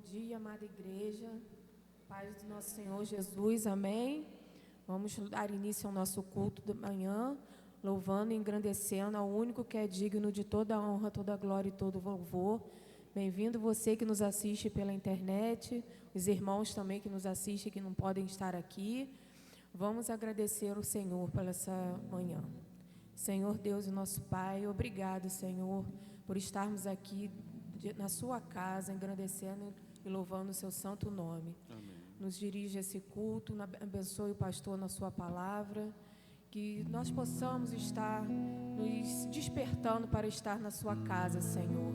dia, amada igreja, paz do nosso Senhor Jesus, amém. Vamos dar início ao nosso culto da manhã, louvando e engrandecendo ao único que é digno de toda a honra, toda a glória e todo o louvor. Bem-vindo você que nos assiste pela internet, os irmãos também que nos assistem, que não podem estar aqui. Vamos agradecer ao Senhor pela essa manhã. Senhor Deus e nosso Pai, obrigado, Senhor, por estarmos aqui na sua casa, engrandecendo e louvando o seu santo nome. Amém. Nos dirige esse culto, abençoe o pastor na sua palavra, que nós possamos estar nos despertando para estar na sua casa, Senhor.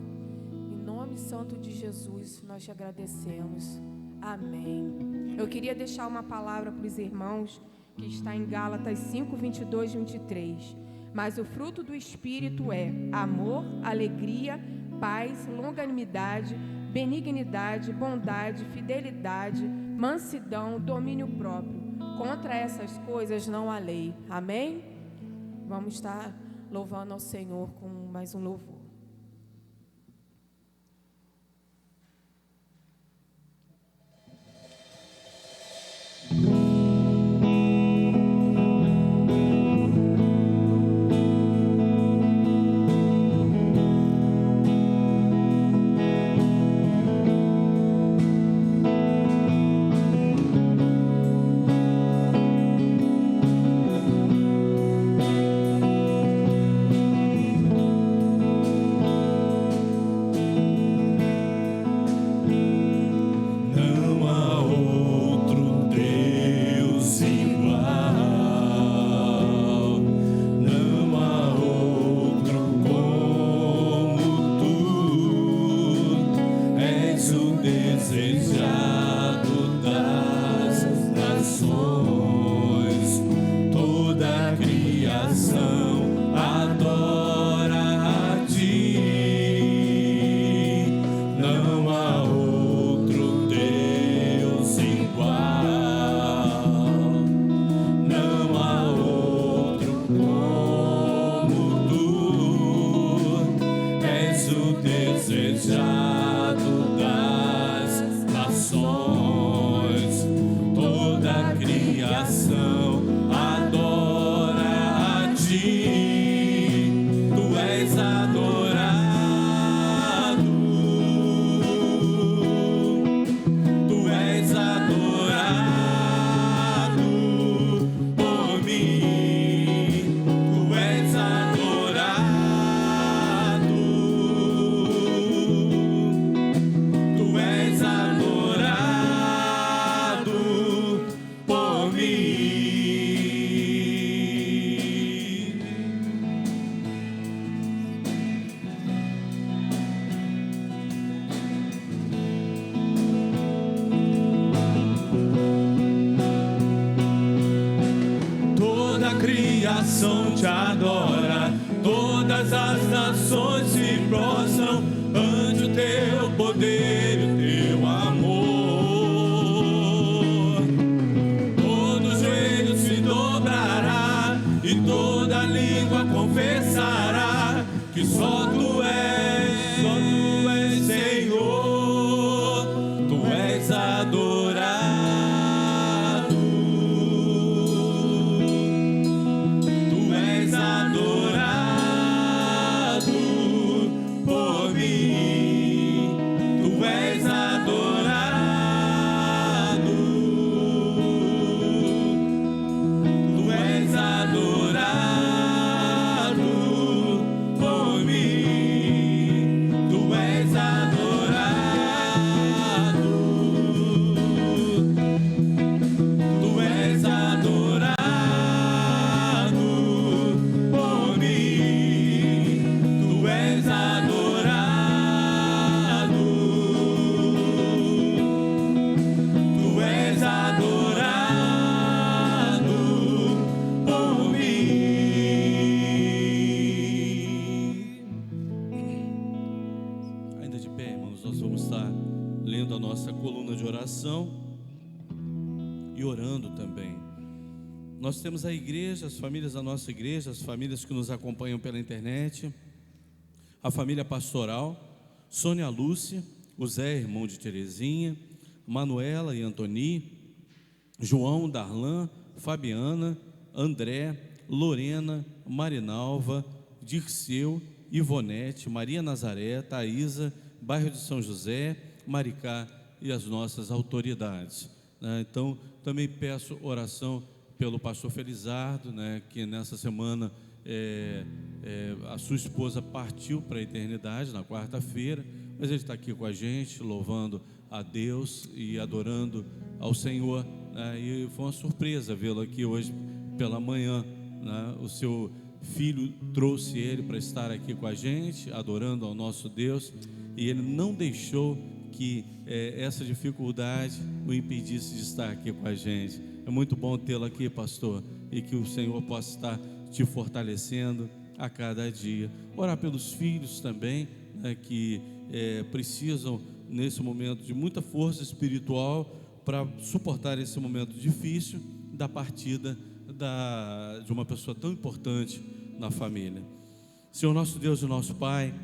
Em nome santo de Jesus, nós te agradecemos. Amém. Eu queria deixar uma palavra para os irmãos, que está em Gálatas 5, 22 e 23. Mas o fruto do Espírito é amor, alegria, paz, longanimidade, benignidade, bondade, fidelidade, mansidão, domínio próprio. Contra essas coisas não há lei. Amém? Vamos estar louvando ao Senhor com mais um louvor. Te adora, todas as nações se prostram ante o teu poder e o teu amor. Todo joelho se dobrará e toda língua confessará que só tu és Senhor, tu és adorado. E orando também. Nós temos a igreja, as famílias da nossa igreja, as famílias que nos acompanham pela internet, a família pastoral, Sônia Lúcia, o Zé, irmão de Terezinha, Manuela e Antoni, João, Darlan, Fabiana, André, Lorena, Marinalva, Dirceu, Ivonete, Maria Nazaré, Thaisa, bairro de São José, Maricá e as nossas autoridades, né? Então, também peço oração pelo pastor Felizardo, né, que nessa semana a sua esposa partiu para a eternidade na quarta-feira, mas ele está aqui com a gente, louvando a Deus e adorando ao Senhor, né? E foi uma surpresa vê-lo aqui hoje pela manhã, né? O seu filho trouxe ele para estar aqui com a gente, adorando ao nosso Deus, e ele não deixou que essa dificuldade o impedisse de estar aqui com a gente. É muito bom tê-lo aqui, pastor, e que o Senhor possa estar te fortalecendo a cada dia. Orar pelos filhos também, né, que precisam nesse momento de muita força espiritual para suportar esse momento difícil da partida de uma pessoa tão importante na família. Senhor nosso Deus e nosso Pai,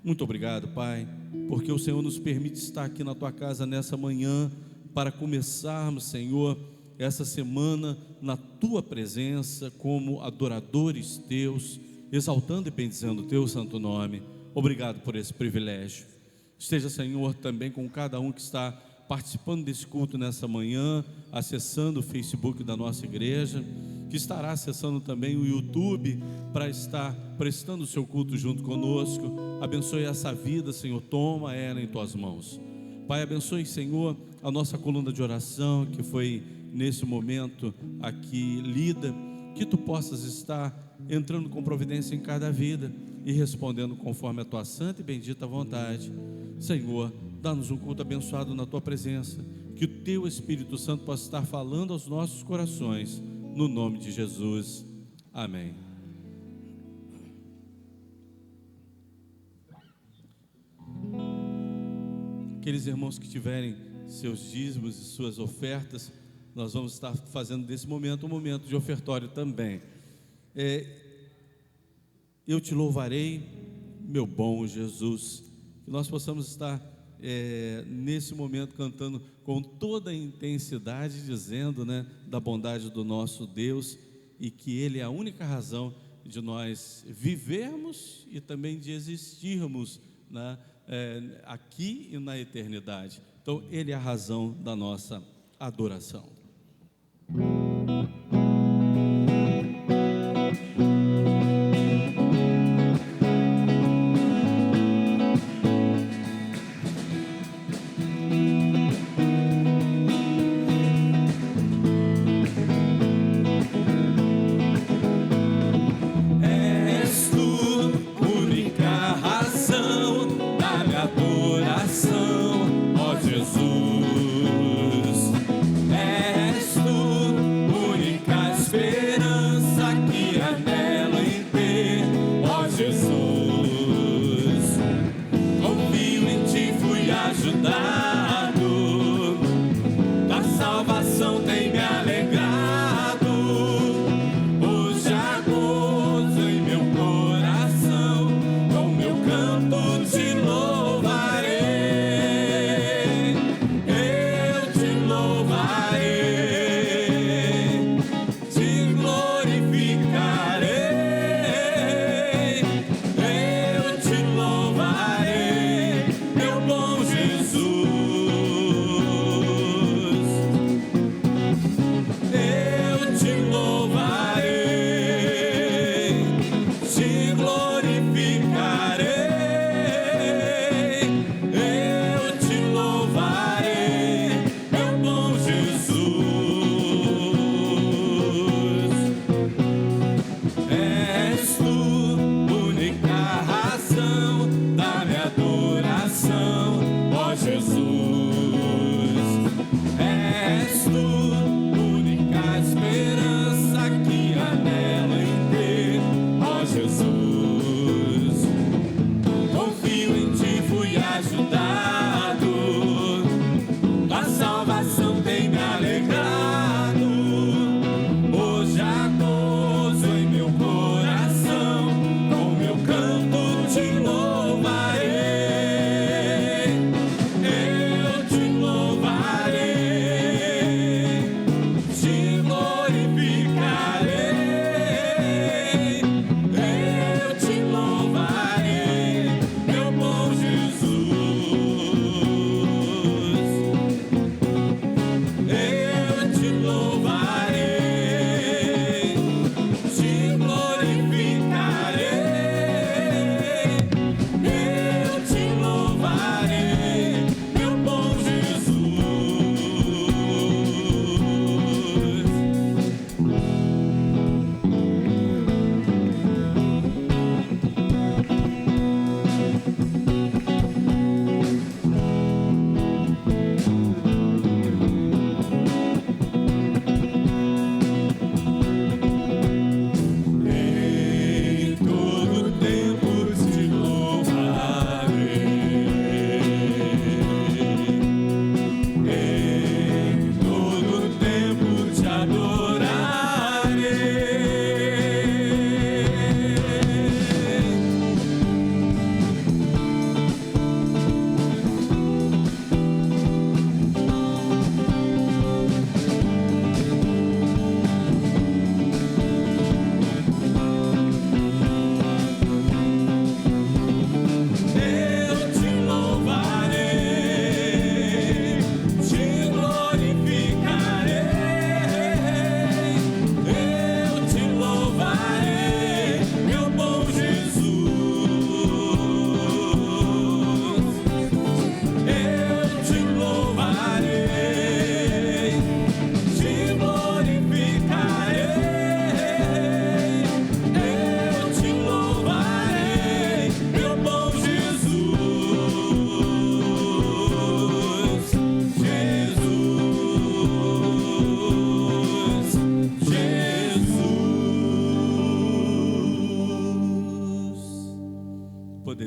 muito obrigado, Pai, porque o Senhor nos permite estar aqui na Tua casa nessa manhã para começarmos, Senhor, essa semana na Tua presença como adoradores Teus, exaltando e bendizendo o Teu santo nome. Obrigado por esse privilégio. Esteja, Senhor, também com cada um que está participando desse culto nessa manhã, acessando o Facebook da nossa igreja, que estará acessando também o YouTube para estar prestando o seu culto junto conosco. Abençoe essa vida, Senhor, toma ela em Tuas mãos. Pai, abençoe, Senhor, a nossa coluna de oração que foi nesse momento aqui lida, que Tu possas estar entrando com providência em cada vida e respondendo conforme a Tua santa e bendita vontade. Senhor, dá-nos um culto abençoado na Tua presença, que o Teu Espírito Santo possa estar falando aos nossos corações, no nome de Jesus, amém. Aqueles irmãos que tiverem seus dízimos e suas ofertas, nós vamos estar fazendo desse momento um momento de ofertório também. Eu te louvarei, meu bom Jesus, que nós possamos estar nesse momento cantando com toda a intensidade, dizendo, né, da bondade do nosso Deus, e que Ele é a única razão de nós vivermos e também de existirmos, né, aqui e na eternidade. Então Ele é a razão da nossa adoração. És tu, única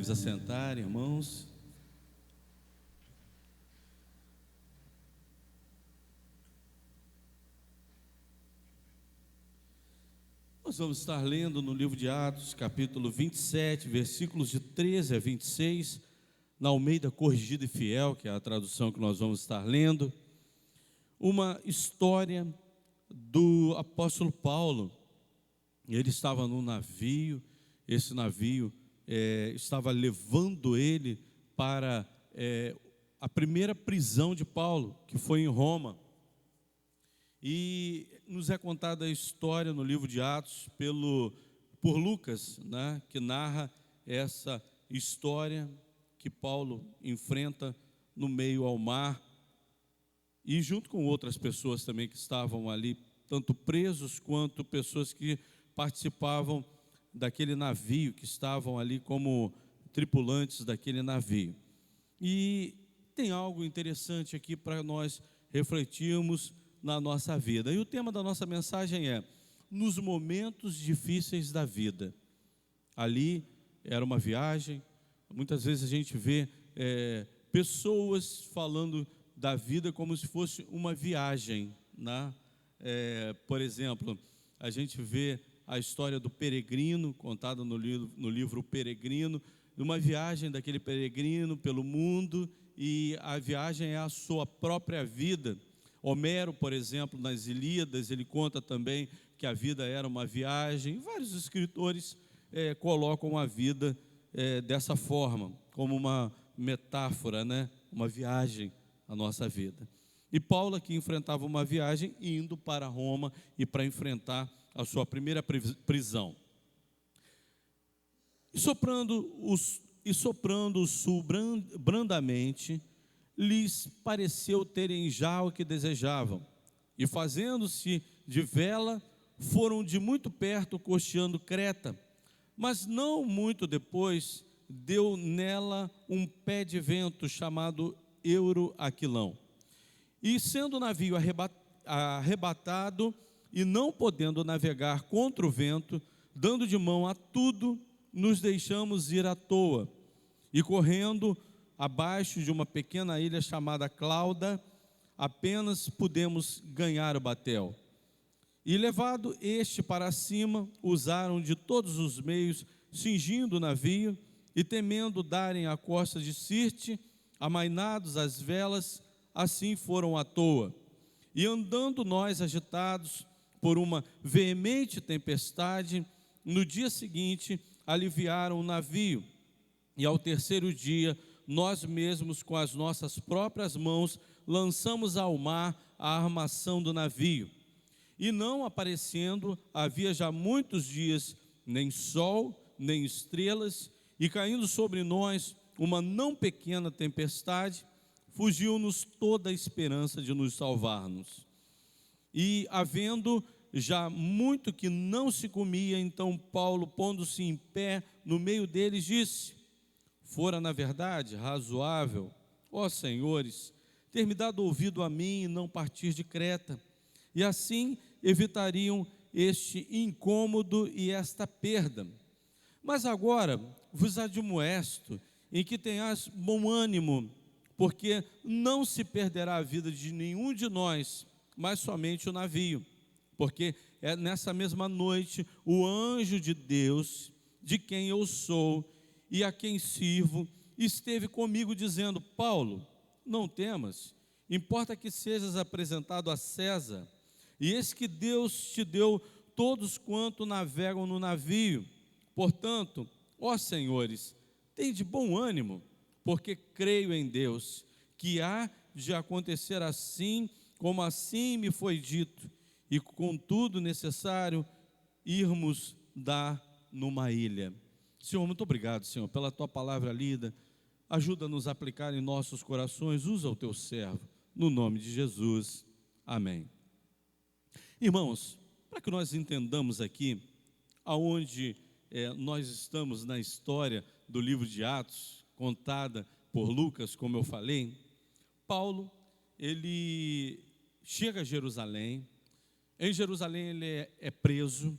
vos assentar, irmãos. Nós vamos estar lendo no livro de Atos, capítulo 27, versículos de 13 a 26, na Almeida Corrigida e Fiel, que é a tradução que nós vamos estar lendo, uma história do apóstolo Paulo. Ele estava num navio, esse navio estava levando ele para a primeira prisão de Paulo, que foi em Roma. E nos é contada a história no livro de Atos por Lucas, né, que narra essa história que Paulo enfrenta no meio ao mar, e junto com outras pessoas também que estavam ali, tanto presos quanto pessoas que participavam daquele navio, que estavam ali como tripulantes daquele navio. E tem algo interessante aqui para nós refletirmos na nossa vida. E o tema da nossa mensagem é: nos momentos difíceis da vida. Ali era uma viagem. Muitas vezes a gente vê pessoas falando da vida como se fosse uma viagem, né? Por exemplo, a gente vê a história do peregrino, contada no livro O Peregrino, de uma viagem daquele peregrino pelo mundo, e a viagem é a sua própria vida. Homero, por exemplo, nas Ilíadas, ele conta também que a vida era uma viagem. Vários escritores colocam a vida dessa forma, como uma metáfora, né? Uma viagem, a nossa vida. E Paulo aqui enfrentava uma viagem indo para Roma e para enfrentar a sua primeira prisão. E soprando o sul brandamente, lhes pareceu terem já o que desejavam, e fazendo-se de vela, foram de muito perto costeando Creta, mas não muito depois deu nela um pé de vento chamado Euroaquilão, e sendo o navio arrebatado e não podendo navegar contra o vento, dando de mão a tudo, nos deixamos ir à toa, e correndo abaixo de uma pequena ilha chamada Clauda, apenas pudemos ganhar o batel. E levado este para cima, usaram de todos os meios, cingindo o navio, e temendo darem à costa de Sirte, amainados as velas, assim foram à toa. E andando nós agitados por uma veemente tempestade, no dia seguinte aliviaram o navio, e ao terceiro dia, nós mesmos com as nossas próprias mãos lançamos ao mar a armação do navio. E não aparecendo, havia já muitos dias nem sol, nem estrelas, e caindo sobre nós uma não pequena tempestade, fugiu-nos toda a esperança de nos salvarmos. E havendo já muito que não se comia, então Paulo, pondo-se em pé no meio deles, disse: fora na verdade razoável, ó senhores, ter me dado ouvido a mim e não partir de Creta, e assim evitariam este incômodo e esta perda. Mas agora vos admoesto em que tenhais bom ânimo, porque não se perderá a vida de nenhum de nós, mas somente o navio. Porque é nessa mesma noite o anjo de Deus, de quem eu sou e a quem sirvo, esteve comigo dizendo: Paulo, não temas, importa que sejas apresentado a César, e eis que Deus te deu todos quanto navegam no navio. Portanto, ó senhores, tende bom ânimo, porque creio em Deus, que há de acontecer assim como assim me foi dito, e contudo necessário irmos dar numa ilha. Senhor, muito obrigado, Senhor, pela Tua palavra lida. Ajuda-nos a aplicar em nossos corações. Usa o Teu servo, no nome de Jesus. Amém. Irmãos, para que nós entendamos aqui aonde nós estamos na história do livro de Atos, contada por Lucas, como eu falei, Paulo, ele chega a Jerusalém. Em Jerusalém ele é preso,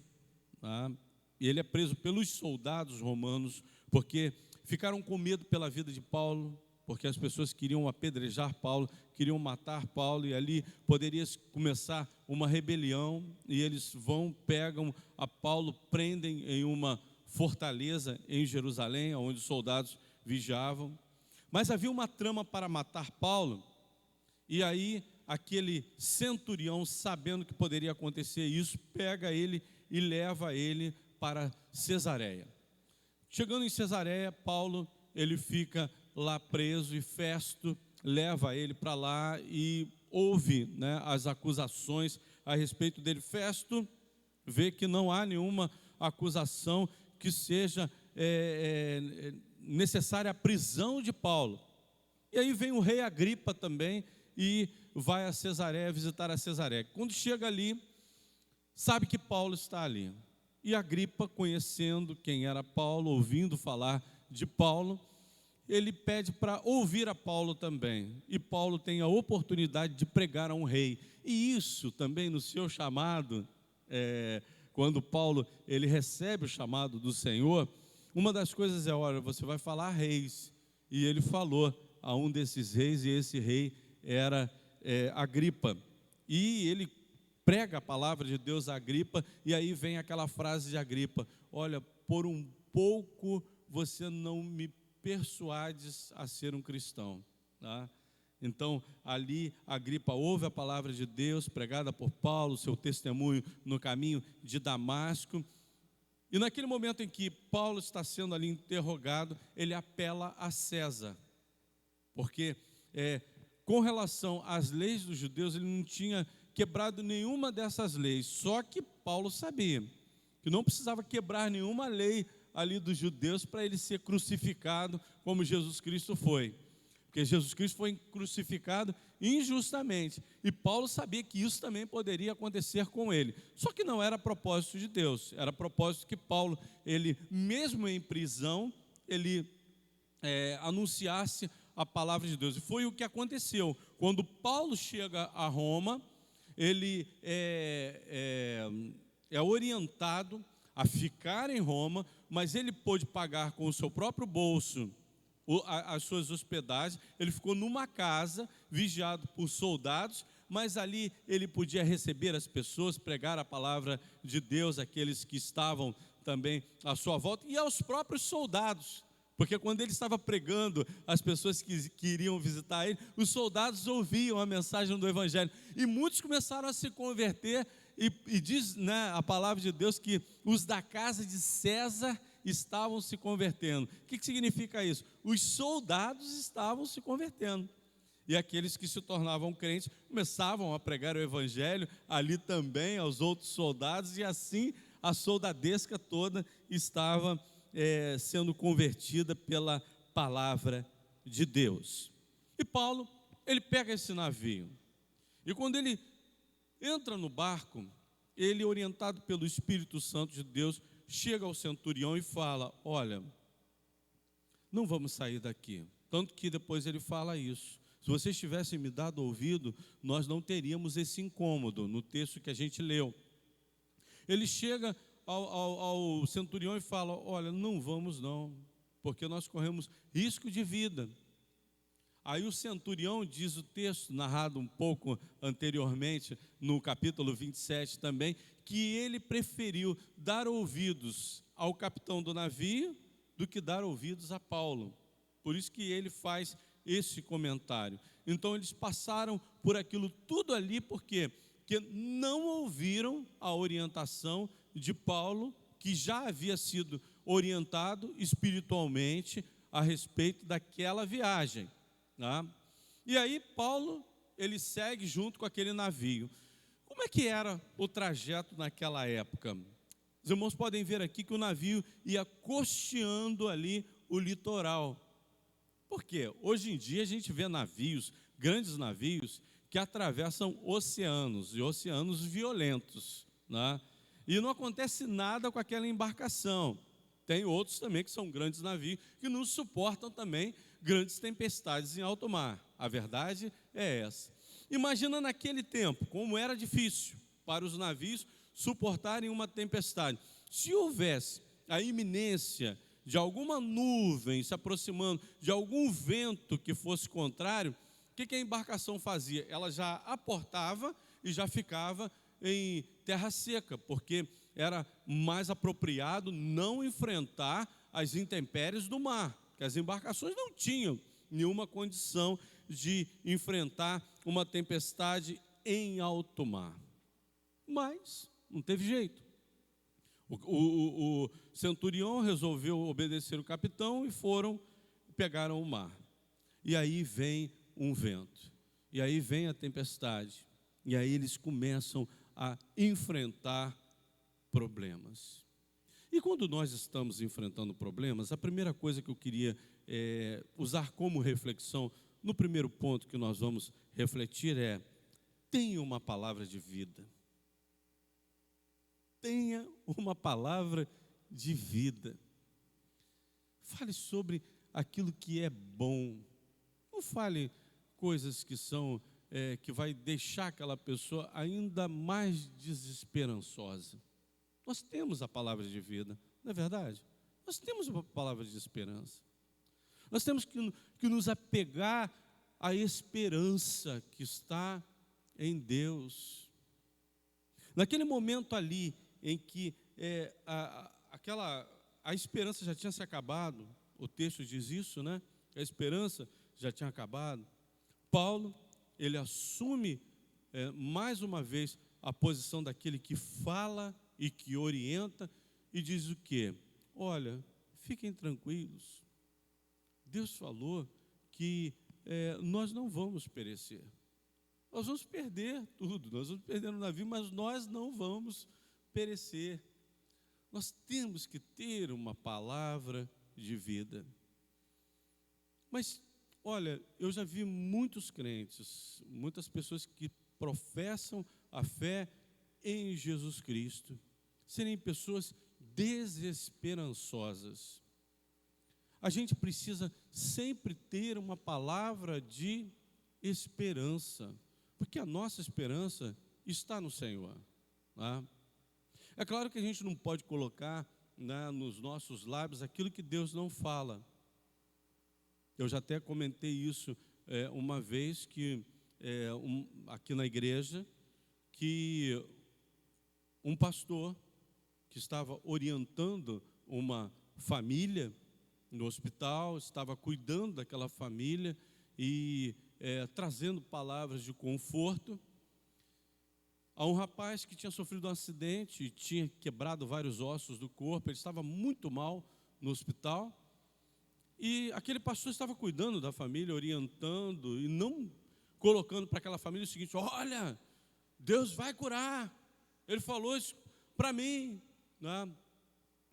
tá? E ele é preso pelos soldados romanos, porque ficaram com medo pela vida de Paulo, porque as pessoas queriam apedrejar Paulo, queriam matar Paulo, e ali poderia começar uma rebelião, e eles vão, pegam a Paulo, prendem em uma fortaleza em Jerusalém, onde os soldados vigiavam. Mas havia uma trama para matar Paulo, e aí aquele centurião, sabendo que poderia acontecer isso, pega ele e leva ele para Cesareia. Chegando em Cesareia, Paulo, ele fica lá preso, e Festo leva ele para lá e ouve, né, as acusações a respeito dele. Festo vê que não há nenhuma acusação que seja necessária a prisão de Paulo. E aí vem o rei Agripa também e vai a Cesareia, visitar a Cesareia. Quando chega ali, sabe que Paulo está ali. E Agripa, conhecendo quem era Paulo, ouvindo falar de Paulo, ele pede para ouvir a Paulo também. E Paulo tem a oportunidade de pregar a um rei. E isso também no seu chamado, quando Paulo ele recebe o chamado do Senhor, uma das coisas é, olha, você vai falar a reis. E ele falou a um desses reis, e esse rei era Agripa. E ele prega a palavra de Deus a Agripa, e aí vem aquela frase de Agripa: olha, por um pouco você não me persuades a ser um cristão, tá? Então ali Agripa ouve a palavra de Deus pregada por Paulo, seu testemunho no caminho de Damasco, e naquele momento em que Paulo está sendo ali interrogado, ele apela a César, porque com relação às leis dos judeus, ele não tinha quebrado nenhuma dessas leis, só que Paulo sabia que não precisava quebrar nenhuma lei ali dos judeus para ele ser crucificado como Jesus Cristo foi, porque Jesus Cristo foi crucificado injustamente, e Paulo sabia que isso também poderia acontecer com ele, só que não era propósito de Deus, era propósito que Paulo, ele mesmo em prisão, ele anunciasse a palavra de Deus. E foi o que aconteceu. Quando Paulo chega a Roma, ele é orientado a ficar em Roma, mas ele pôde pagar com o seu próprio bolso as suas hospedagens. Ele ficou numa casa, vigiado por soldados, mas ali ele podia receber as pessoas, pregar a palavra de Deus, aqueles que estavam também à sua volta, e aos próprios soldados. Porque quando ele estava pregando, as pessoas que iriam visitar ele, os soldados ouviam a mensagem do Evangelho. E muitos começaram a se converter, e diz, né, a palavra de Deus que os da casa de César estavam se convertendo. O que significa isso? Os soldados estavam se convertendo. E aqueles que se tornavam crentes começavam a pregar o Evangelho ali também aos outros soldados, e assim a soldadesca toda estava sendo convertida pela palavra de Deus. E Paulo, ele pega esse navio, e quando ele entra no barco, ele, orientado pelo Espírito Santo de Deus, chega ao centurião e fala: olha, não vamos sair daqui. Tanto que depois ele fala isso: se vocês tivessem me dado ouvido, nós não teríamos esse incômodo, no texto que a gente leu. Ele chega ao centurião e fala: olha, não vamos não, porque nós corremos risco de vida. Aí o centurião, diz o texto, narrado um pouco anteriormente, no capítulo 27 também, que ele preferiu dar ouvidos ao capitão do navio do que dar ouvidos a Paulo. Por isso que ele faz esse comentário. Então eles passaram por aquilo tudo ali, por quê? Porque não ouviram a orientação de Paulo, que já havia sido orientado espiritualmente a respeito daquela viagem, tá? E aí Paulo, ele segue junto com aquele navio. Como é que era o trajeto naquela época? Os irmãos podem ver aqui que o navio ia costeando ali o litoral. Por quê? Hoje em dia a gente vê navios, grandes navios, que atravessam oceanos, e oceanos violentos, né? E não acontece nada com aquela embarcação. Tem outros também que são grandes navios, que não suportam também grandes tempestades em alto mar. A verdade é essa. Imagina naquele tempo, como era difícil para os navios suportarem uma tempestade. Se houvesse a iminência de alguma nuvem se aproximando, de algum vento que fosse contrário, o que a embarcação fazia? Ela já aportava e já ficava em terra seca, porque era mais apropriado não enfrentar as intempéries do mar, que as embarcações não tinham nenhuma condição de enfrentar uma tempestade em alto mar. Mas não teve jeito. O centurião resolveu obedecer o capitão e pegaram o mar. E aí vem um vento, e aí vem a tempestade, e aí eles começam a enfrentar problemas. E quando nós estamos enfrentando problemas, a primeira coisa que eu queria usar como reflexão, no primeiro ponto que nós vamos refletir tenha uma palavra de vida. Tenha uma palavra de vida. Fale sobre aquilo que é bom. Não fale coisas que são que vai deixar aquela pessoa ainda mais desesperançosa. Nós temos a palavra de vida, não é verdade? Nós temos uma palavra de esperança. Nós temos que nos apegar à esperança que está em Deus. Naquele momento ali em que a esperança já tinha se acabado, o texto diz isso, né? A esperança já tinha acabado. Paulo, ele assume mais uma vez a posição daquele que fala e que orienta e diz o quê? Olha, fiquem tranquilos. Deus falou que nós não vamos perecer. Nós vamos perder tudo, nós vamos perder no navio, mas nós não vamos perecer. Nós temos que ter uma palavra de vida. Mas, olha, eu já vi muitos crentes, muitas pessoas que professam a fé em Jesus Cristo, serem pessoas desesperançosas. A gente precisa sempre ter uma palavra de esperança, porque a nossa esperança está no Senhor. Tá? É claro que a gente não pode colocar nos nossos lábios aquilo que Deus não fala. Eu já até comentei isso uma vez aqui na igreja, que um pastor que estava orientando uma família no hospital, estava cuidando daquela família e trazendo palavras de conforto a um rapaz que tinha sofrido um acidente e tinha quebrado vários ossos do corpo. Ele estava muito mal no hospital e aquele pastor estava cuidando da família, orientando e não colocando para aquela família o seguinte: olha, Deus vai curar, Ele falou isso para mim, né?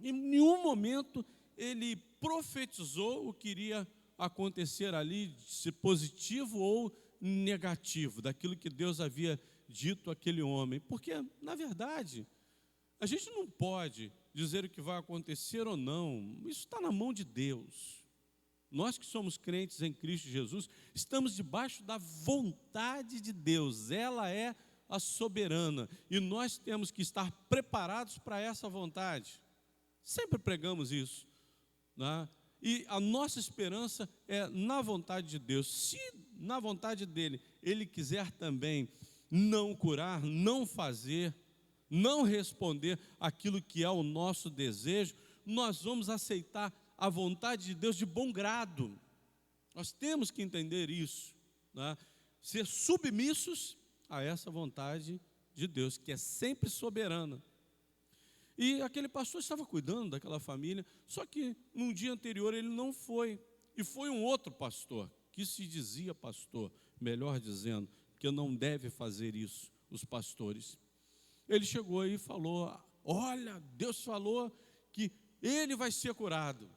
Em nenhum momento ele profetizou o que iria acontecer ali, se positivo ou negativo, daquilo que Deus havia dito àquele homem, porque, na verdade, a gente não pode dizer o que vai acontecer ou não, isso está na mão de Deus. Nós que somos crentes em Cristo Jesus, estamos debaixo da vontade de Deus, ela é a soberana, e nós temos que estar preparados para essa vontade. Sempre pregamos isso, né? E a nossa esperança é na vontade de Deus. Se na vontade dEle, Ele quiser também não curar, não fazer, não responder aquilo que é o nosso desejo, nós vamos aceitar a vontade de Deus de bom grado. Nós temos que entender isso, né? Ser submissos a essa vontade de Deus, que é sempre soberana. E aquele pastor estava cuidando daquela família, só que num dia anterior ele não foi, e foi um outro pastor, que se dizia pastor, melhor dizendo, que não deve fazer isso, os pastores. Ele chegou e falou: olha, Deus falou que ele vai ser curado.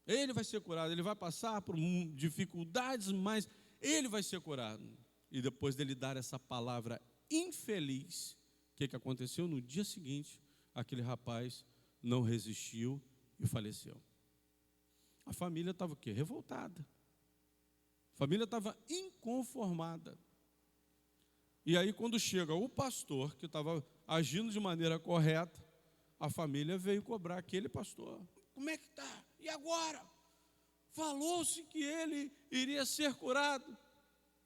Ele vai ser curado, ele vai passar por dificuldades, mas ele vai ser curado. E depois dele dar essa palavra infeliz, o que aconteceu? No dia seguinte, aquele rapaz não resistiu e faleceu. A família estava o quê? Revoltada. A família estava inconformada. E aí, quando chega o pastor, que estava agindo de maneira correta, a família veio cobrar aquele pastor. como é que está? E agora? Falou-se que ele iria ser curado.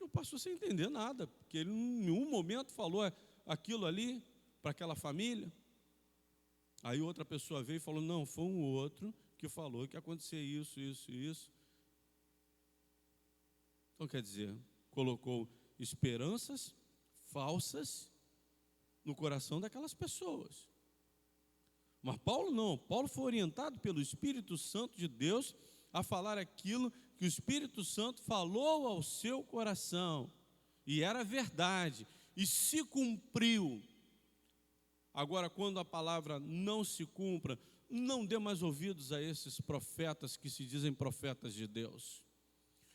E o pastor sem entender nada, porque ele em nenhum momento falou aquilo ali para aquela família. Aí outra pessoa veio e falou, não, foi um outro que falou que ia acontecer isso, isso e isso. Então, quer dizer, colocou esperanças falsas no coração daquelas pessoas. Mas Paulo não, Paulo foi orientado pelo Espírito Santo de Deus a falar aquilo que o Espírito Santo falou ao seu coração, e era verdade, e se cumpriu. Agora, quando a palavra não se cumpra, não dê mais ouvidos a esses profetas que se dizem profetas de Deus,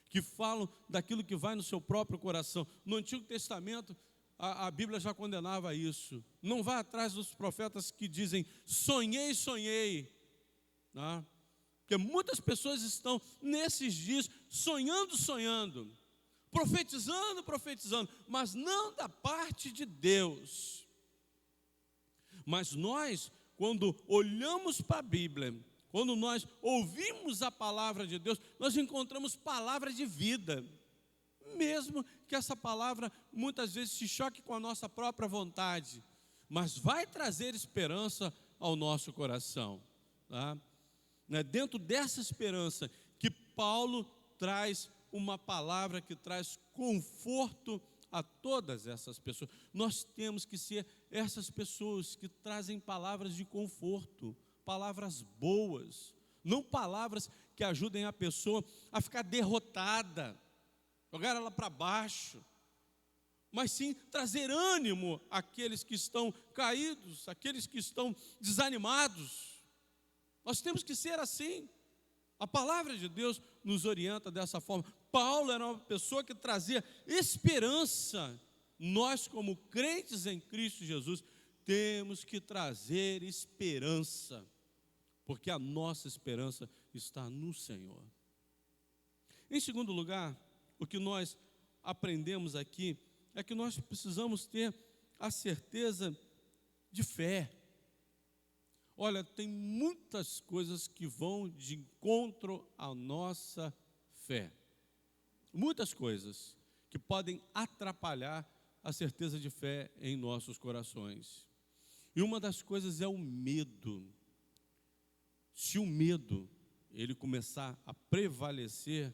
que falam daquilo que vai no seu próprio coração. No Antigo Testamento, a Bíblia já condenava isso. Não vá atrás dos profetas que dizem, sonhei, sonhei. Tá? Porque muitas pessoas estão nesses dias sonhando, sonhando, profetizando, profetizando, mas não da parte de Deus. Mas nós, quando olhamos para a Bíblia, quando nós ouvimos a palavra de Deus, nós encontramos palavra de vida, mesmo que essa palavra muitas vezes se choque com a nossa própria vontade, mas vai trazer esperança ao nosso coração. Tá? Dentro dessa esperança que Paulo traz uma palavra que traz conforto a todas essas pessoas. Nós temos que ser essas pessoas que trazem palavras de conforto, palavras boas, não palavras que ajudem a pessoa a ficar derrotada, jogar ela para baixo, mas sim trazer ânimo àqueles que estão caídos, àqueles que estão desanimados. Nós temos que ser assim. A palavra de Deus nos orienta dessa forma. Paulo era uma pessoa que trazia esperança. Nós, como crentes em Cristo Jesus, temos que trazer esperança, porque a nossa esperança está no Senhor. Em segundo lugar, o que nós aprendemos aqui é que nós precisamos ter a certeza de fé. Olha, tem muitas coisas que vão de encontro à nossa fé. Muitas coisas que podem atrapalhar a certeza de fé em nossos corações. E uma das coisas é o medo. Se o medo ele começar a prevalecer,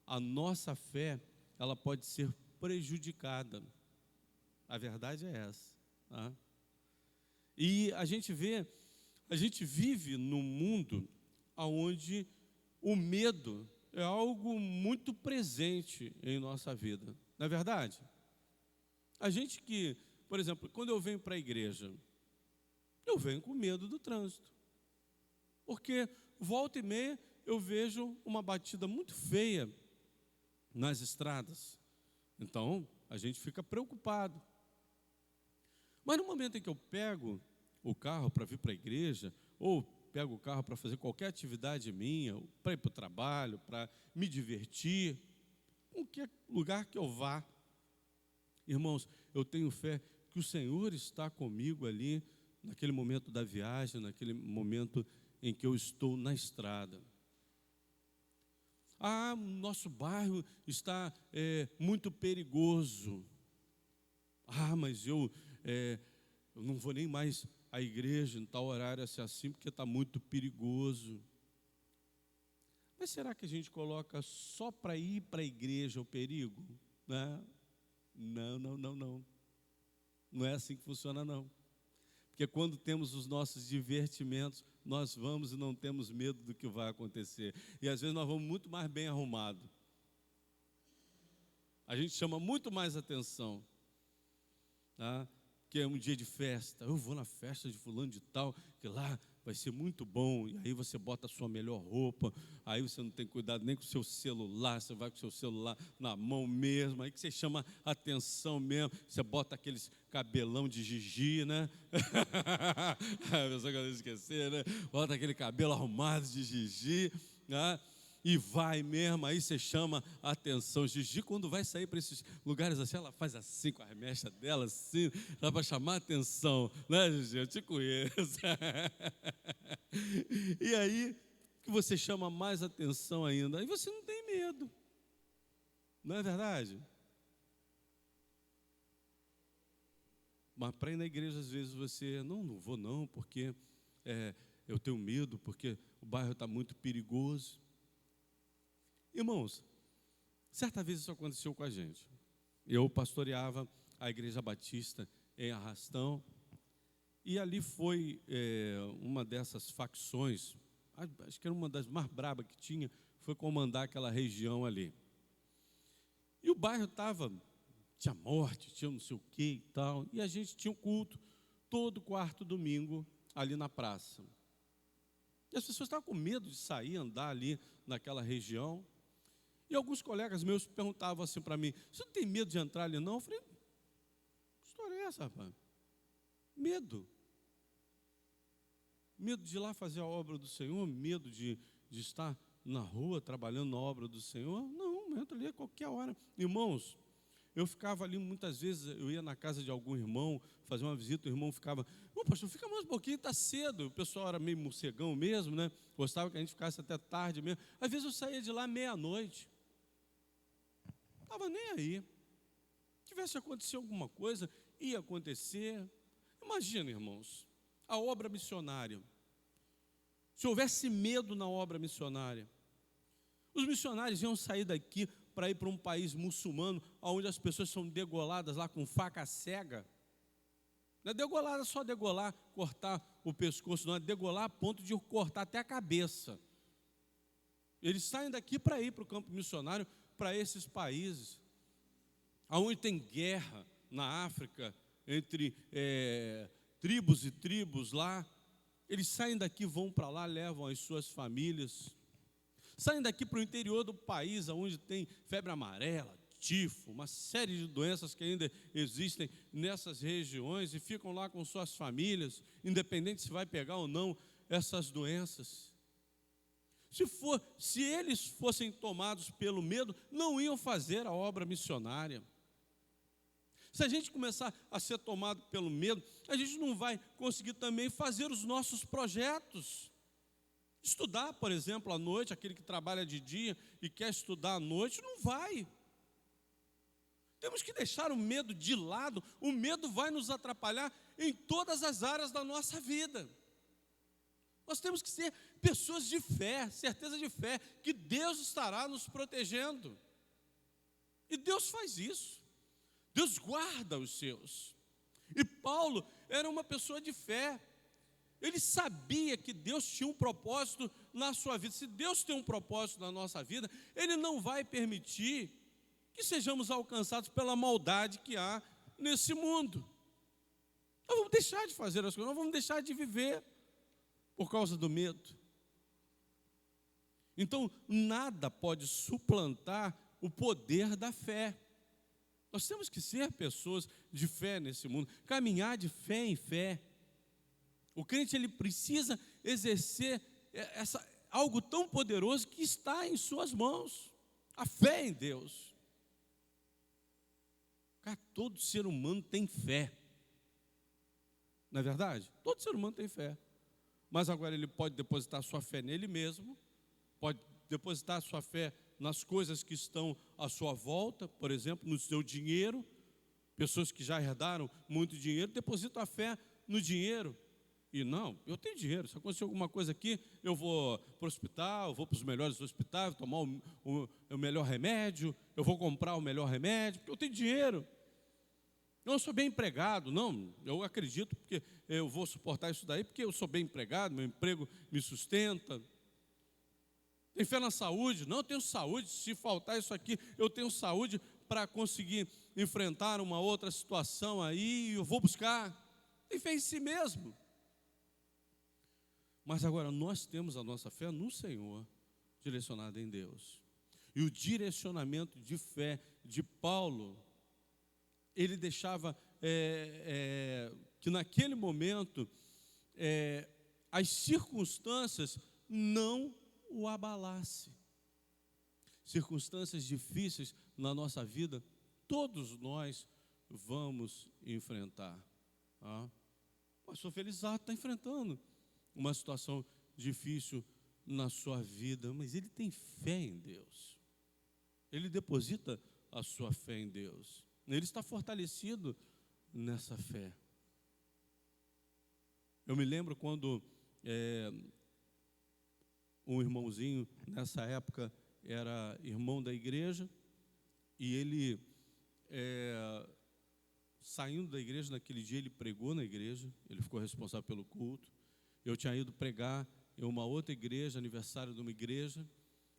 a nossa fé ela pode ser prejudicada. A verdade é essa. Tá? E a gente vive num mundo onde o medo é algo muito presente em nossa vida. Não é verdade? A gente que, por exemplo, quando eu venho para a igreja, eu venho com medo do trânsito. Porque volta e meia eu vejo uma batida muito feia nas estradas. Então, a gente fica preocupado. Mas no momento em que eu pego o carro para vir para a igreja, ou pego o carro para fazer qualquer atividade minha, para ir para o trabalho, para me divertir, qualquer lugar que eu vá, irmãos, eu tenho fé que o Senhor está comigo ali, naquele momento da viagem, naquele momento em que eu estou na estrada. Nosso bairro está muito perigoso. Mas eu não vou nem mais à igreja em tal horário assim, porque está muito perigoso. Mas será que a gente coloca só para ir para a igreja o perigo? Não. Não é assim que funciona, não. Porque quando temos os nossos divertimentos, nós vamos e não temos medo do que vai acontecer. E às vezes nós vamos muito mais bem arrumados. A gente chama muito mais atenção. Tá? Que é um dia de festa. Eu vou na festa de fulano de tal, que lá vai ser muito bom. E aí você bota a sua melhor roupa. Aí você não tem cuidado nem com o seu celular. Você vai com o seu celular na mão mesmo. Aí que você chama atenção mesmo. Você bota aqueles cabelão de Gigi, né? A pessoa que eu não esquecer, né? Bota aquele cabelo arrumado de Gigi, né? e vai mesmo, aí você chama a atenção. Gigi, quando vai sair para esses lugares assim, ela faz assim com a mecha dela, assim, dá para chamar a atenção, né, Gigi? Eu te conheço. E aí que você chama mais atenção ainda, aí você não tem medo, não é verdade? Mas para ir na igreja, às vezes você, não vou não, porque eu tenho medo, porque o bairro está muito perigoso. Irmãos, certa vez isso aconteceu com a gente. Eu pastoreava a Igreja Batista em Arrastão, e ali foi uma dessas facções, acho que era uma das mais brabas que tinha, foi comandar aquela região ali. E o bairro tinha morte, tinha não sei o que e tal, e a gente tinha um culto todo quarto domingo ali na praça. E as pessoas estavam com medo de sair, andar ali naquela região. E alguns colegas meus perguntavam assim para mim: você não tem medo de entrar ali não? Eu falei: que história é essa, rapaz? Medo. Medo de ir lá fazer a obra do Senhor? Medo de estar na rua trabalhando na obra do Senhor? Não, entra ali a qualquer hora. Irmãos, eu ficava ali muitas vezes, eu ia na casa de algum irmão, fazer uma visita, o irmão ficava: ô pastor, fica mais um pouquinho, está cedo. O pessoal era meio morcegão mesmo, né? Gostava que a gente ficasse até tarde mesmo. Às vezes eu saía de lá meia-noite. Estava nem aí. Se tivesse acontecido alguma coisa, ia acontecer. Imagina, irmãos, a obra missionária. Se houvesse medo na obra missionária, os missionários iam sair daqui para ir para um país muçulmano, onde as pessoas são degoladas lá com faca cega. Não é degolada só degolar, cortar o pescoço, não, é degolar a ponto de cortar até a cabeça. Eles saem daqui para ir para o campo missionário, para esses países, onde tem guerra na África, entre tribos e tribos lá. Eles saem daqui, vão para lá, levam as suas famílias. Saem daqui para o interior do país, onde tem febre amarela, tifo, uma série de doenças que ainda existem nessas regiões, e ficam lá com suas famílias, independente se vai pegar ou não essas doenças. Se eles fossem tomados pelo medo, não iam fazer a obra missionária. Se a gente começar a ser tomado pelo medo, a gente não vai conseguir também fazer os nossos projetos. Estudar, por exemplo, à noite, aquele que trabalha de dia e quer estudar à noite, não vai. Temos que deixar o medo de lado. O medo vai nos atrapalhar em todas as áreas da nossa vida. Nós temos que ser pessoas de fé, certeza de fé, que Deus estará nos protegendo. E Deus faz isso. Deus guarda os seus. E Paulo era uma pessoa de fé. Ele sabia que Deus tinha um propósito na sua vida. Se Deus tem um propósito na nossa vida, Ele não vai permitir que sejamos alcançados pela maldade que há nesse mundo. Nós vamos deixar de fazer as coisas, nós vamos deixar de viver por causa do medo. Então, nada pode suplantar o poder da fé. Nós temos que ser pessoas de fé nesse mundo, caminhar de fé em fé. O crente, ele precisa exercer algo tão poderoso que está em suas mãos, a fé em Deus. Cara, todo ser humano tem fé, não é verdade? Todo ser humano tem fé, mas agora ele pode depositar sua fé nele mesmo, pode depositar sua fé nas coisas que estão à sua volta, por exemplo, no seu dinheiro. Pessoas que já herdaram muito dinheiro depositam a fé no dinheiro. E não, eu tenho dinheiro, se acontecer alguma coisa aqui, eu vou para o hospital, eu vou para os melhores hospitais, vou tomar o melhor remédio, eu vou comprar o melhor remédio, porque eu tenho dinheiro. Eu não sou bem empregado, não, eu acredito porque eu vou suportar isso daí, porque eu sou bem empregado, meu emprego me sustenta. Tem fé na saúde? Não, eu tenho saúde, se faltar isso aqui, eu tenho saúde para conseguir enfrentar uma outra situação aí, eu vou buscar. Tem fé em si mesmo. Mas agora nós temos a nossa fé no Senhor, direcionada em Deus. E o direcionamento de fé de Paulo, ele deixava que naquele momento as circunstâncias não o abalasse. circunstâncias difíceis na nossa vida, todos nós vamos enfrentar. O pastor Felizardo está enfrentando uma situação difícil na sua vida, mas ele tem fé em Deus. Ele deposita a sua fé em Deus. Ele está fortalecido nessa fé. Eu me lembro quando um irmãozinho, nessa época, era irmão da igreja, e ele, saindo da igreja, naquele dia ele pregou na igreja, ele ficou responsável pelo culto. Eu tinha ido pregar em uma outra igreja, aniversário de uma igreja,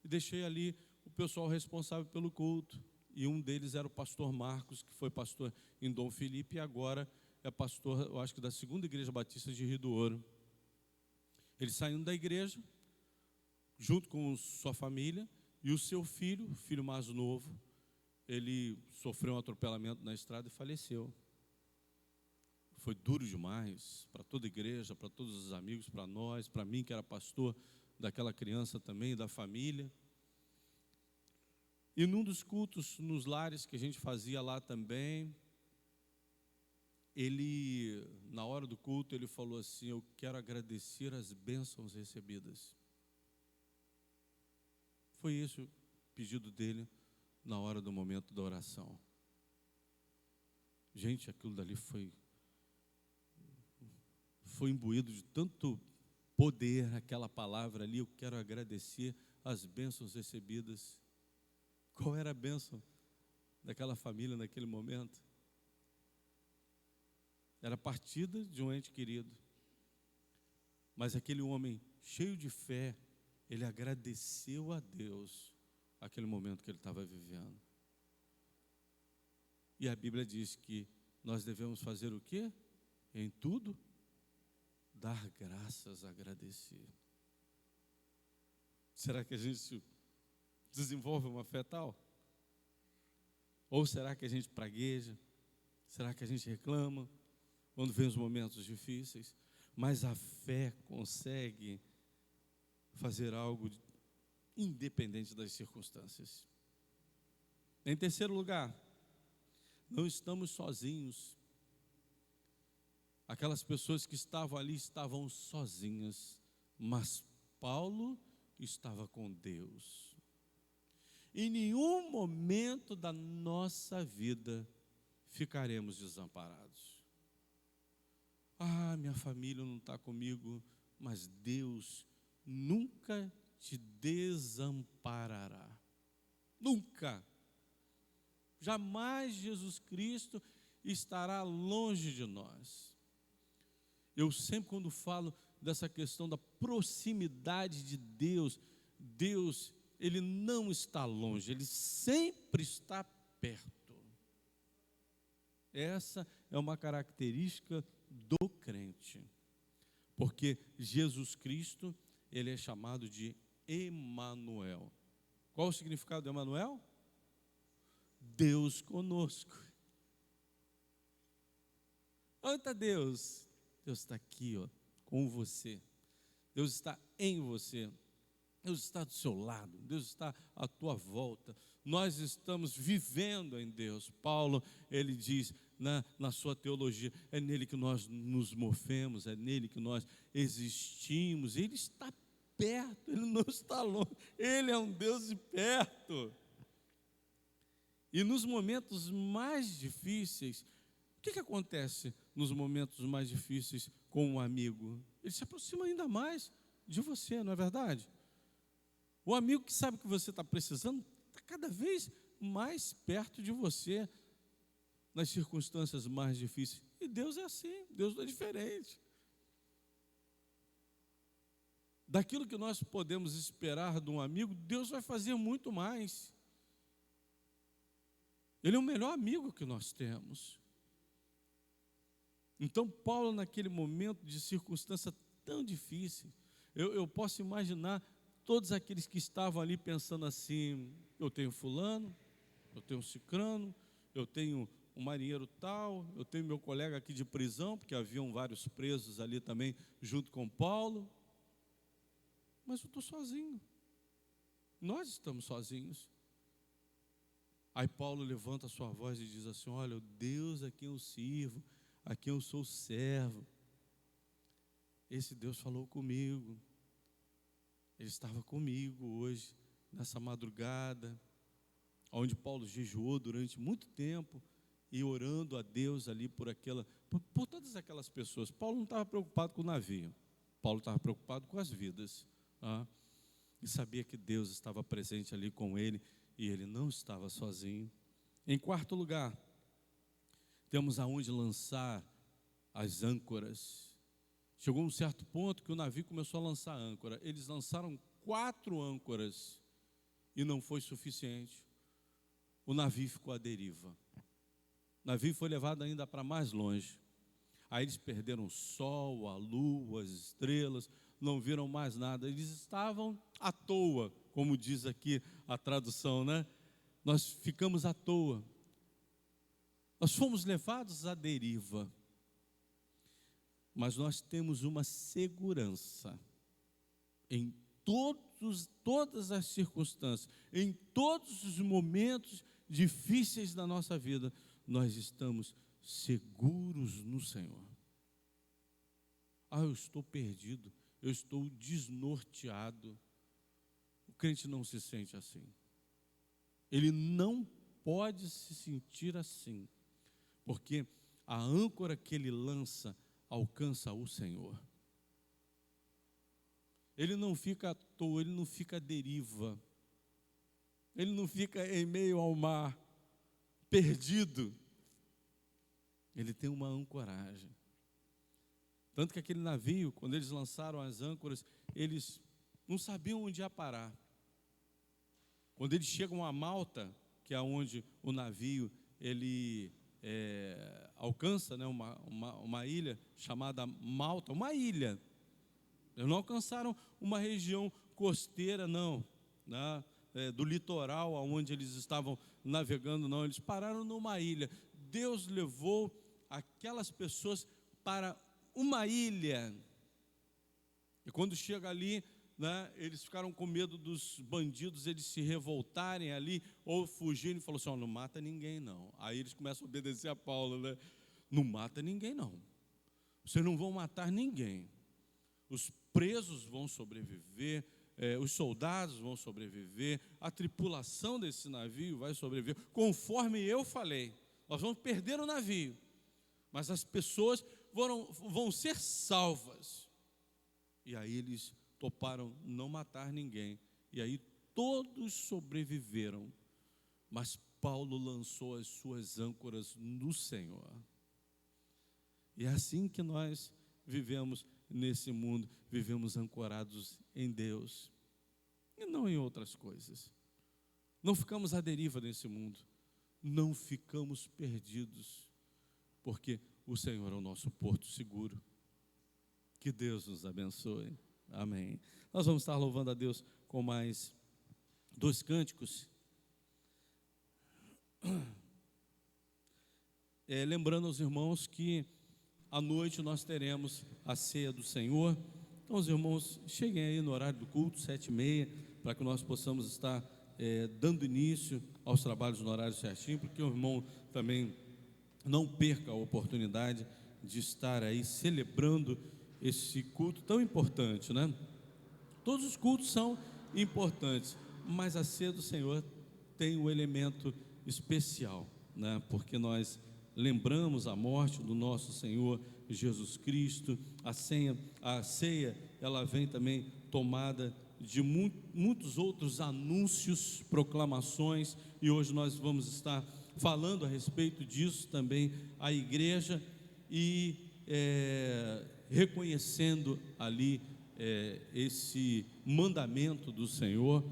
e deixei ali o pessoal responsável pelo culto, e um deles era o pastor Marcos, que foi pastor em Dom Felipe, e agora é pastor, eu acho que da segunda igreja batista de Rio do Ouro. Ele saindo da igreja, junto com sua família, e o seu filho, o filho mais novo, ele sofreu um atropelamento na estrada e faleceu. Foi duro demais para toda a igreja, para todos os amigos, para nós, para mim que era pastor daquela criança também, da família. E num dos cultos nos lares que a gente fazia lá também, ele, na hora do culto, ele falou assim: eu quero agradecer as bênçãos recebidas. Foi esse o pedido dele na hora do momento da oração. Gente, aquilo dali foi imbuído de tanto poder, aquela palavra ali: eu quero agradecer as bênçãos recebidas. Qual era a bênção daquela família naquele momento? Era a partida de um ente querido. Mas aquele homem cheio de fé, ele agradeceu a Deus aquele momento que ele estava vivendo. E a Bíblia diz que nós devemos fazer o quê? Em tudo, dar graças, agradecer. Será que a gente desenvolve uma fé tal? Ou será que a gente pragueja? Será que a gente reclama quando vem os momentos difíceis? Mas a fé consegue fazer algo independente das circunstâncias. Em terceiro lugar, não estamos sozinhos. Aquelas pessoas que estavam ali estavam sozinhas, mas Paulo estava com Deus. Em nenhum momento da nossa vida ficaremos desamparados. Minha família não está comigo, mas Deus nunca te desamparará. Nunca. Jamais Jesus Cristo estará longe de nós. Eu sempre, quando falo dessa questão da proximidade de Deus, Deus, Ele não está longe, Ele sempre está perto. Essa é uma característica do crente, porque Jesus Cristo, Ele é chamado de Emanuel. Qual o significado de Emanuel? Deus conosco. Onde está Deus? Deus está aqui, com você. Deus está em você. Deus está do seu lado. Deus está à tua volta. Nós estamos vivendo em Deus. Paulo, ele diz na sua teologia: é nele que nós nos movemos, é nele que nós existimos. Ele está perto, ele não está longe. Ele é um Deus de perto. E nos momentos mais difíceis, o que acontece nos momentos mais difíceis com um amigo? Ele se aproxima ainda mais de você, não é verdade? O amigo que sabe que você está precisando está cada vez mais perto de você nas circunstâncias mais difíceis. E Deus é assim, Deus não é diferente. Daquilo que nós podemos esperar de um amigo, Deus vai fazer muito mais. Ele é o melhor amigo que nós temos. Então, Paulo, naquele momento de circunstância tão difícil, eu posso imaginar todos aqueles que estavam ali pensando assim: eu tenho fulano, eu tenho cicrano, eu tenho um marinheiro tal, eu tenho meu colega aqui de prisão, porque haviam vários presos ali também junto com Paulo, mas eu estou sozinho. Nós estamos sozinhos. Aí Paulo levanta a sua voz e diz assim: olha, o Deus a quem eu sirvo, a quem eu sou servo, esse Deus falou comigo, Ele estava comigo hoje, nessa madrugada, onde Paulo jejuou durante muito tempo, e orando a Deus ali por todas aquelas pessoas. Paulo não estava preocupado com o navio, Paulo estava preocupado com as vidas, e sabia que Deus estava presente ali com ele, e ele não estava sozinho. Em quarto lugar, temos aonde lançar as âncoras. Chegou um certo ponto que o navio começou a lançar âncora. Eles lançaram 4 âncoras e não foi suficiente. O navio ficou à deriva. O navio foi levado ainda para mais longe. Aí eles perderam o sol, a lua, as estrelas, não viram mais nada. Eles estavam à toa, como diz aqui a tradução, né? Nós ficamos à toa. Nós fomos levados à deriva. Mas nós temos uma segurança em todas as circunstâncias, em todos os momentos difíceis da nossa vida, nós estamos seguros no Senhor. Eu estou perdido, eu estou desnorteado. O crente não se sente assim. Ele não pode se sentir assim, porque a âncora que ele lança alcança o Senhor. Ele não fica à toa, ele não fica à deriva, ele não fica em meio ao mar, perdido. Ele tem uma ancoragem. Tanto que aquele navio, quando eles lançaram as âncoras, eles não sabiam onde ia parar. Quando eles chegam a Malta, que é onde o navio ele alcança, né, uma ilha chamada Malta, uma ilha. Eles não alcançaram uma região costeira, não, né, do litoral onde eles estavam navegando, não. Eles pararam numa ilha. Deus levou aquelas pessoas para uma ilha. E quando chega ali, né, eles ficaram com medo dos bandidos, eles se revoltarem ali ou fugirem. E falou assim: não mata ninguém não. Aí eles começam a obedecer a Paulo, né? Não mata ninguém não. Vocês não vão matar ninguém. Os presos vão sobreviver, os soldados vão sobreviver, a tripulação desse navio vai sobreviver, conforme eu falei. Nós vamos perder o navio, mas as pessoas vão ser salvas. E aí eles toparam não matar ninguém, e aí todos sobreviveram, mas Paulo lançou as suas âncoras no Senhor. E é assim que nós vivemos nesse mundo, vivemos ancorados em Deus e não em outras coisas. Não ficamos à deriva nesse mundo, não ficamos perdidos, porque o Senhor é o nosso porto seguro. Que Deus nos abençoe. Amém. Nós vamos estar louvando a Deus com mais 2 cânticos. Lembrando aos irmãos que à noite nós teremos a ceia do Senhor. Então os irmãos cheguem aí no horário do culto, 7h30, para que nós possamos estar dando início aos trabalhos no horário certinho, porque o irmão também não perca a oportunidade de estar aí celebrando esse culto tão importante, né? Todos os cultos são importantes, mas a ceia do Senhor tem um elemento especial, né? Porque nós lembramos a morte do nosso Senhor Jesus Cristo. A ceia, ela vem também tomada de muitos outros anúncios, proclamações, e hoje nós vamos estar falando a respeito disso também, a igreja, e reconhecendo ali esse mandamento do Senhor,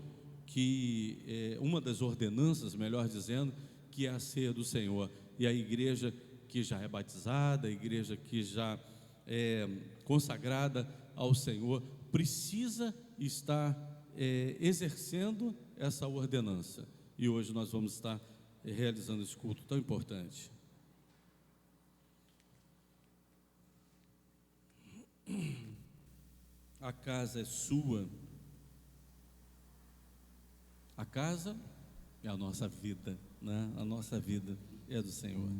que é uma das ordenanças, melhor dizendo, que é a ceia do Senhor. E a igreja que já é batizada, a igreja que já é consagrada ao Senhor, precisa estar exercendo essa ordenança. E hoje nós vamos estar realizando esse culto tão importante. A casa é sua. A casa é a nossa vida, né? A nossa vida é do Senhor.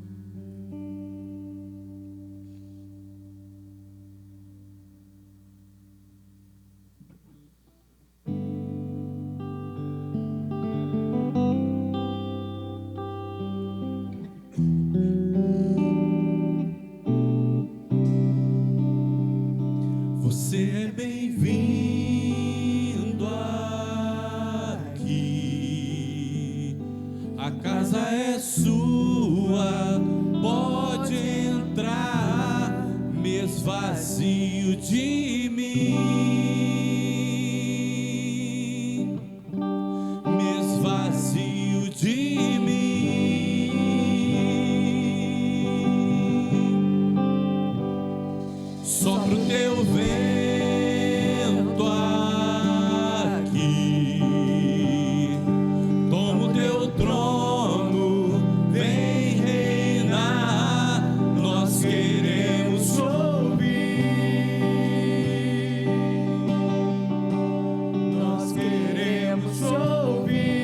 Você é bem-vindo aqui, a casa é sua, pode entrar, mês vazio de mim, mês vazio de mim. Sopra o teu vento aqui, toma o teu trono, vem reinar, nós queremos ouvir, nós queremos ouvir.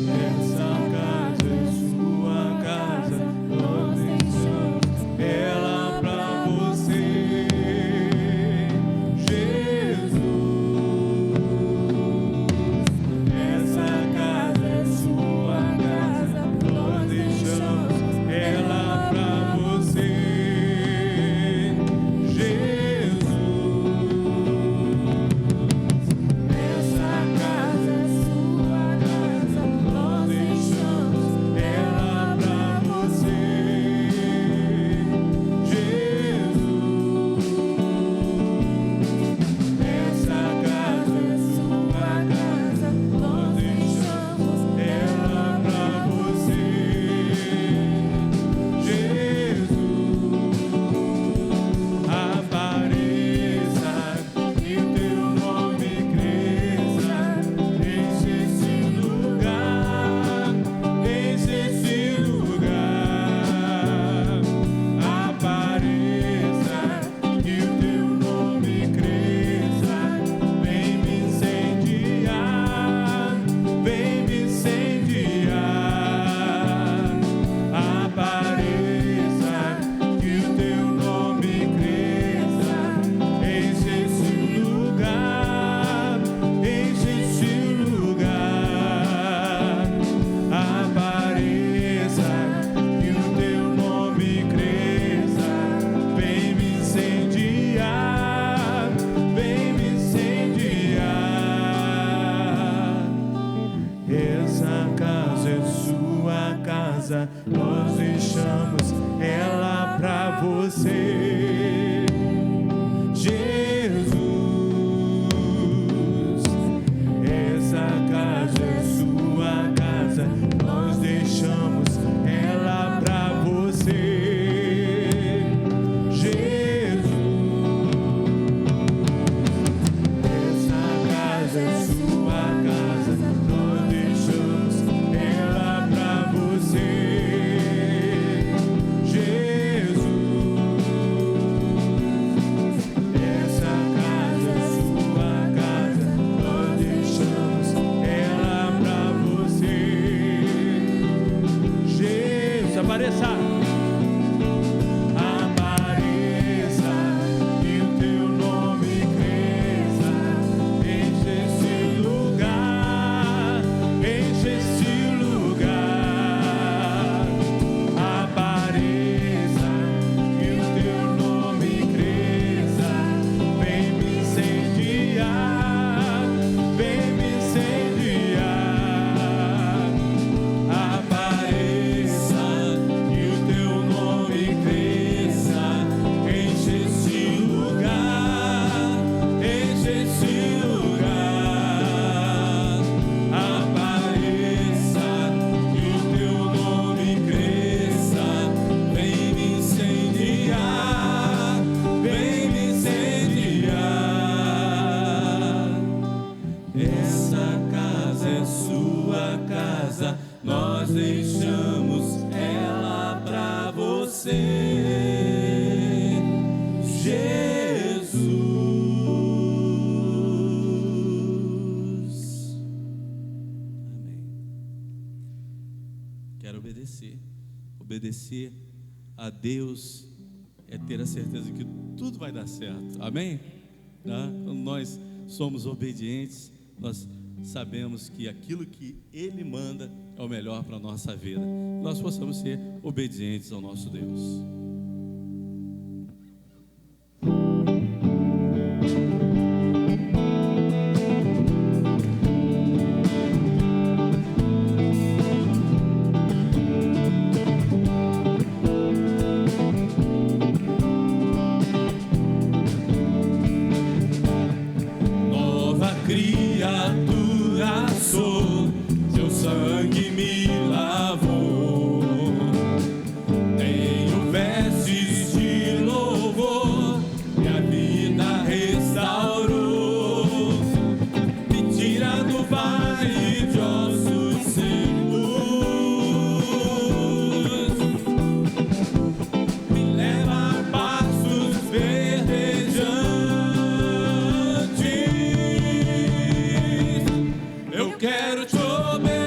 Essa casa é sua casa, nós deixamos ela pra você, Jesus. Essa casa é sua casa, nós deixamos ela pra você, Jesus. Essa casa é sua casa, nós deixamos ela pra você, Jesus. Essa casa é sua casa, nós deixamos ela pra você, Jesus. Apareça e o teu nome cresça, enche esse lugar, enche esse lugar. Apareça e o teu nome cresça, vem me incendiar, vem me incendiar. Apareça que o teu nome cresça, enche esse lugar, enche esse lugar. Apareça que o teu nome cresça, vem me incendiar, vem me incendiar. Essa casa é sua casa, nós deixamos ela pra você, Jesus. Essa casa é sua casa, nós deixamos ela pra você, Jesus. Essa casa é sua casa, nós deixamos ela pra você, Jesus. Essa casa é sua casa, nós deixamos ela pra você, Jesus. Apareça. Apareça e o teu nome cresça, enche esse lugar, enche esse lugar. Apareça e o teu nome cresça, vem me incendiar, vem me incendiar. Apareça e o teu nome cresça, enche esse lugar, enche esse lugar. Apareça e o teu nome cresça, vem me incendiar, vem me incendiar. Essa casa é sua casa, nós deixamos ela pra você, Jesus. Obedecer a Deus é ter a certeza que tudo vai dar certo, amém? Tá? Quando nós somos obedientes, nós sabemos que aquilo que Ele manda é o melhor para a nossa vida. Nós possamos ser obedientes ao nosso Deus. Criatura sou, seu sangue me lavou. Tenho vestes de louvor, minha vida restaurou. Me tira do vale de ossos secos, me leva a pastos verdejantes. Eu quero te obedecer,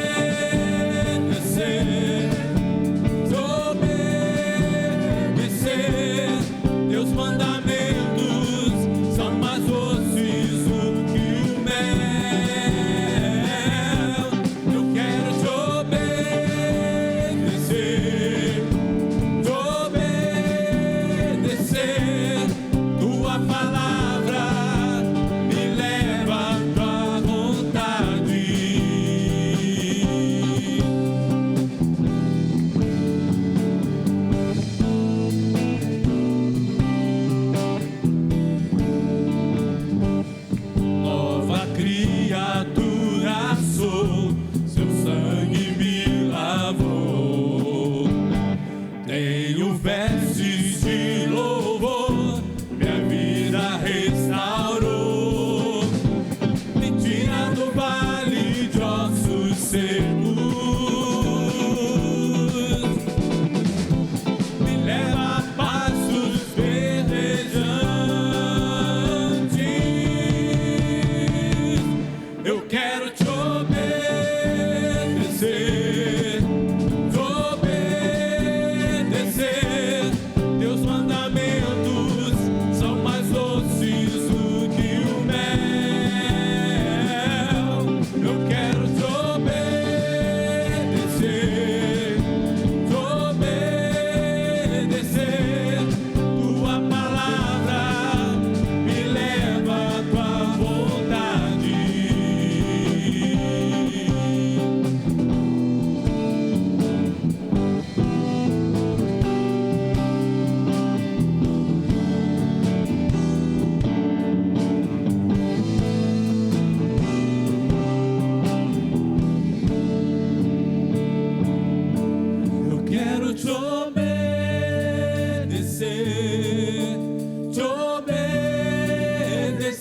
teus mandamentos são mais doces do que o mel. Eu quero te obedecer, tua palavra me leva à tua vontade. Nova criatura sou, seu sangue me lavou. Tenho vestes de louvor, minha vida restaurou. Me tira do vale de ossos secos, me leva a pastos verdejantes. Eu quero te obedecer, teus mandamentos são mais doces do que o mel. Eu quero te obedecer, tua palavra me leva à tua vontade. Eu quero te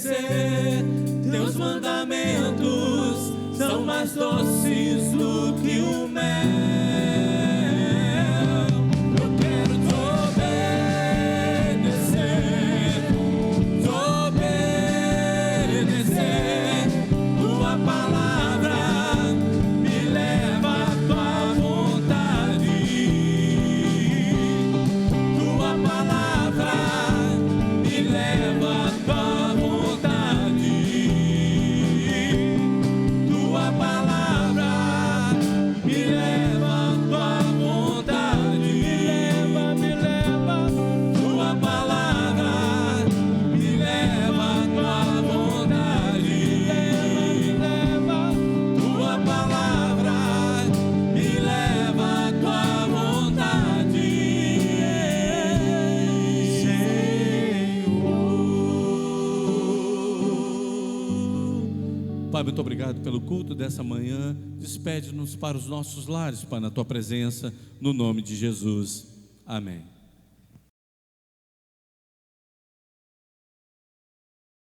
obedecer, teus mandamentos são mais doces do que o mel. Eu quero te obedecer, tua palavra me leva à tua vontade. Tua palavra me leva à tua vontade. Tua palavra me leva à tua vontade. Me leva. Tua palavra me leva à tua vontade. Me leva. Tua palavra me leva à tua vontade. Pai, muito obrigado pelo culto dessa manhã. Despede-nos para os nossos lares, Pai, na tua presença, no nome de Jesus. Amém.